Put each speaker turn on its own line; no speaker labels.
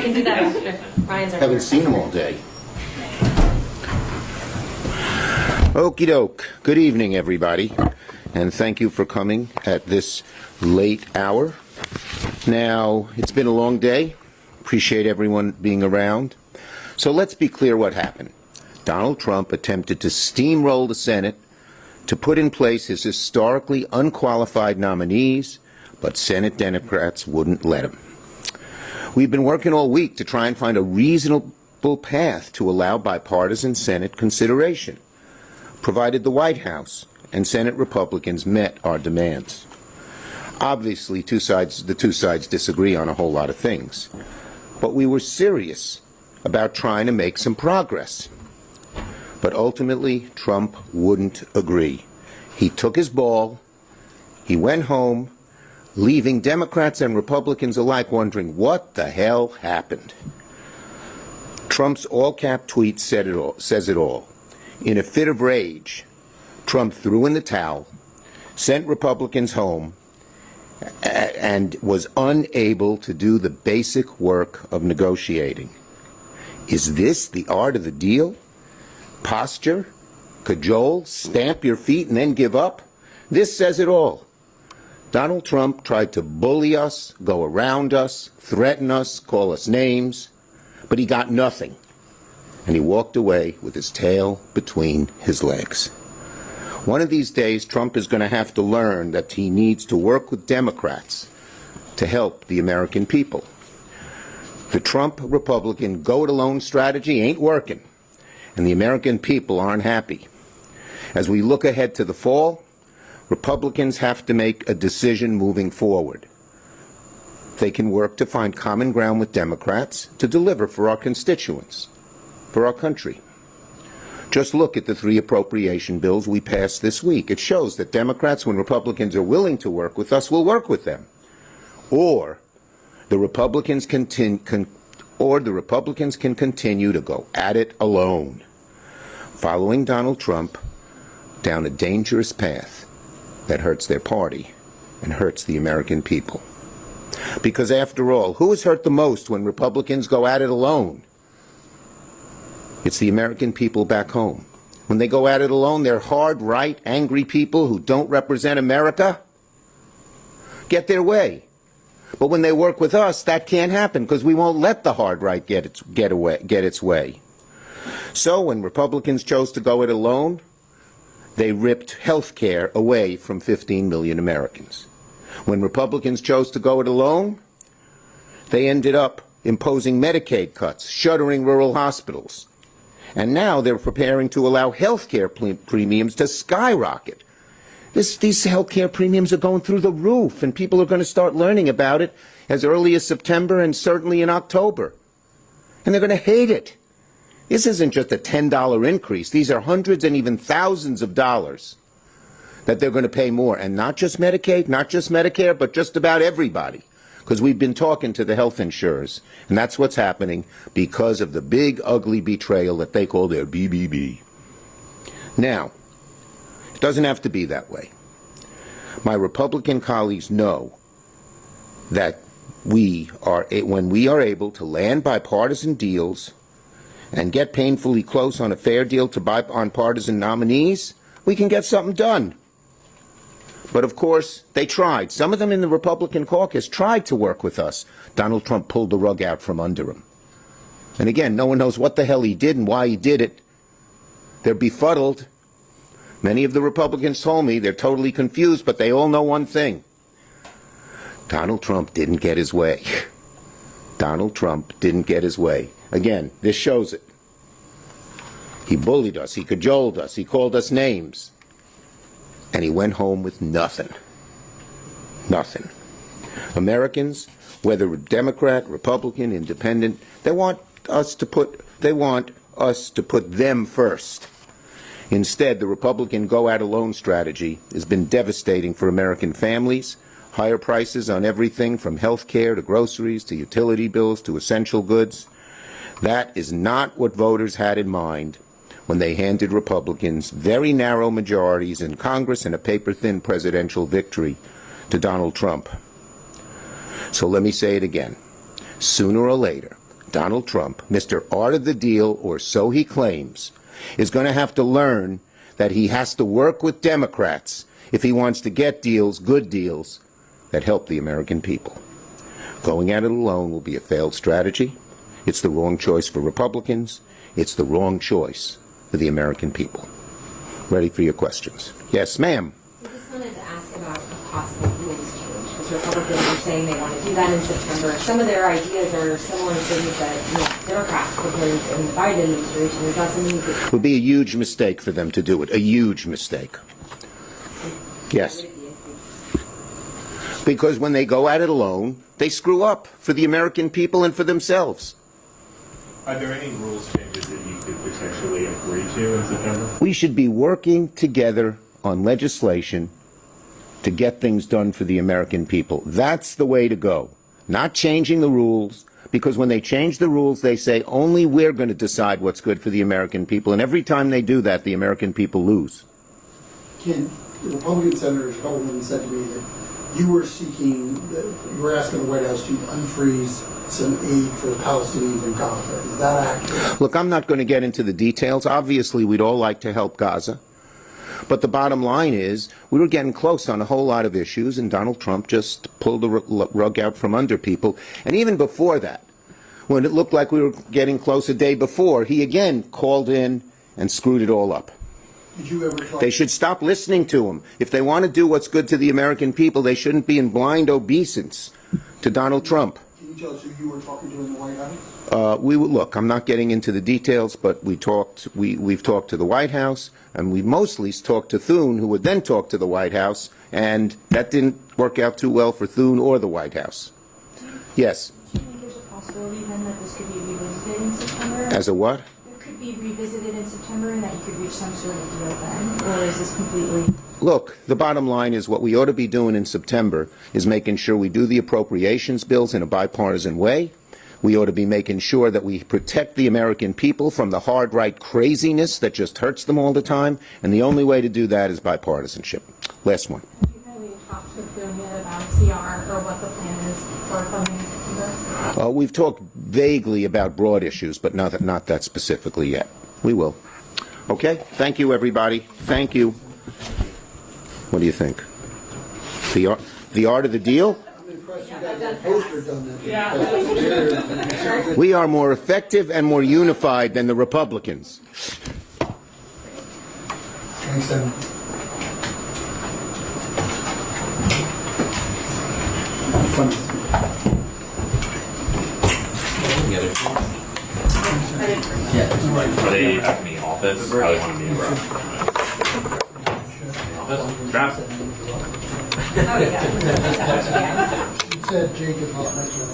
can do that after Ryan's.
Haven't seen him all day. Okie doke. Good evening, everybody, and thank you for coming at this late hour. Now, it's been a long day. Appreciate everyone being around. So let's be clear what happened. Donald Trump attempted to steamroll the Senate to put in place his historically unqualified nominees, but Senate Democrats wouldn't let him. We've been working all week to try and find a reasonable path to allow bipartisan Senate consideration, provided the White House and Senate Republicans met our demands. Obviously, the two sides disagree on a whole lot of things, but we were serious about trying to make some progress. But ultimately, Trump wouldn't agree. He took his ball, he went home, leaving Democrats and Republicans alike wondering what the hell happened. Trump's all-cap tweet says it all. In a fit of rage, Trump threw in the towel, sent Republicans home, and was unable to do the basic work of negotiating. Is this the art of the deal? Posture? Cajole? Stamp your feet and then give up? This says it all. Donald Trump tried to bully us, go around us, threaten us, call us names, but he got nothing. And he walked away with his tail between his legs. One of these days, Trump is going to have to learn that he needs to work with Democrats to help the American people. The Trump Republican go-it-alone strategy ain't working, and the American people aren't happy. As we look ahead to the fall, Republicans have to make a decision moving forward. They can work to find common ground with Democrats to deliver for our constituents, for our country. Just look at the 3 appropriation bills we passed this week. It shows that Democrats, when Republicans are willing to work with us, will work with them. Or the Republicans can continue to go at it alone, following Donald Trump down a dangerous path that hurts their party and hurts the American people. Because after all, who is hurt the most when Republicans go at it alone? It's the American people back home. When they go at it alone, they're hard, right, angry people who don't represent America get their way. But when they work with us, that can't happen because we won't let the hard right get its way. So when Republicans chose to go it alone, they ripped health care away from 15 million Americans. When Republicans chose to go it alone, they ended up imposing Medicaid cuts, shuttering rural hospitals. And now they're preparing to allow health care premiums to skyrocket. These health care premiums are going through the roof, and people are going to start learning about it as early as September and certainly in October. And they're going to hate it. This isn't just a $10 increase. These are hundreds and even thousands of dollars that they're going to pay more. And not just Medicaid, not just Medicare, but just about everybody. Because we've been talking to the health insurers, and that's what's happening because of the big, ugly betrayal that they call their BBB. Now, it doesn't have to be that way. My Republican colleagues know that when we are able to land bipartisan deals and get painfully close on a fair deal to bipartisan nominees, we can get something done. But of course, they tried. Some of them in the Republican caucus tried to work with us. Donald Trump pulled the rug out from under him. And again, no one knows what the hell he did and why he did it. They're befuddled. Many of the Republicans told me they're totally confused, but they all know one thing. Donald Trump didn't get his way. Donald Trump didn't get his way. Again, this shows it. He bullied us. He cajoled us. He called us names. And he went home with nothing. Nothing. Americans, whether Democrat, Republican, Independent, they want us to put them first. Instead, the Republican go-at-alone strategy has been devastating for American families. Higher prices on everything from health care to groceries to utility bills to essential goods. That is not what voters had in mind when they handed Republicans very narrow majorities in Congress and a paper-thin presidential victory to Donald Trump. So let me say it again. Sooner or later, Donald Trump, Mr. Art of the Deal, or so he claims, is going to have to learn that he has to work with Democrats if he wants to get deals, good deals, that help the American people. Going at it alone will be a failed strategy. It's the wrong choice for Republicans. It's the wrong choice for the American people. Ready for your questions. Yes, ma'am.
I just wanted to ask about a possible rules change, because Republicans are saying they want to do that in September. Some of their ideas are similar to things that Democrats proposed in the Biden administration. Is that something that
It would be a huge mistake for them to do it. A huge mistake. Yes. Because when they go at it alone, they screw up for the American people and for themselves.
Are there any rules changes that you could potentially agree to in September?
We should be working together on legislation to get things done for the American people. That's the way to go. Not changing the rules, because when they change the rules, they say only we're going to decide what's good for the American people. And every time they do that, the American people lose.
Ken, the Republican senators, a couple of them said to me that you were asking the White House to unfreeze some aid for the Palestinians in Gaza. Is that accurate?
Look, I'm not going to get into the details. Obviously, we'd all like to help Gaza. But the bottom line is, we were getting close on a whole lot of issues, and Donald Trump just pulled the rug out from under people. And even before that, when it looked like we were getting close a day before, he again called in and screwed it all up.
Did you ever talk?
They should stop listening to him. If they want to do what's good to the American people, they shouldn't be in blind obeisance to Donald Trump.
Can you tell us who you were talking to in the White House?
Look, I'm not getting into the details, but we've talked to the White House, and we mostly talked to Thune, who would then talk to the White House, and that didn't work out too well for Thune or the White House. Yes.
Do you think there's a possibility then that this could be revisited in September?
As a what?
It could be revisited in September and that you could reach some sort of deal then? Or is this completely...
Look, the bottom line is what we ought to be doing in September is making sure we do the appropriations bills in a bipartisan way. We ought to be making sure that we protect the American people from the hard right craziness that just hurts them all the time, and the only way to do that is bipartisanship. Last one.
Do you know we've talked to them yet about CR or what the plan is for funding in September?
We've talked vaguely about broad issues, but not that specifically yet. We will. Okay? Thank you, everybody. Thank you. What do you think? The art of the deal?
I'm impressed you got that poster done. Yeah.
We are more effective and more unified than the Republicans.
Thanks, Senator.
Are they in the office? Probably want to be around. Grab.
Oh, yeah.
You said Jake is not mentioned.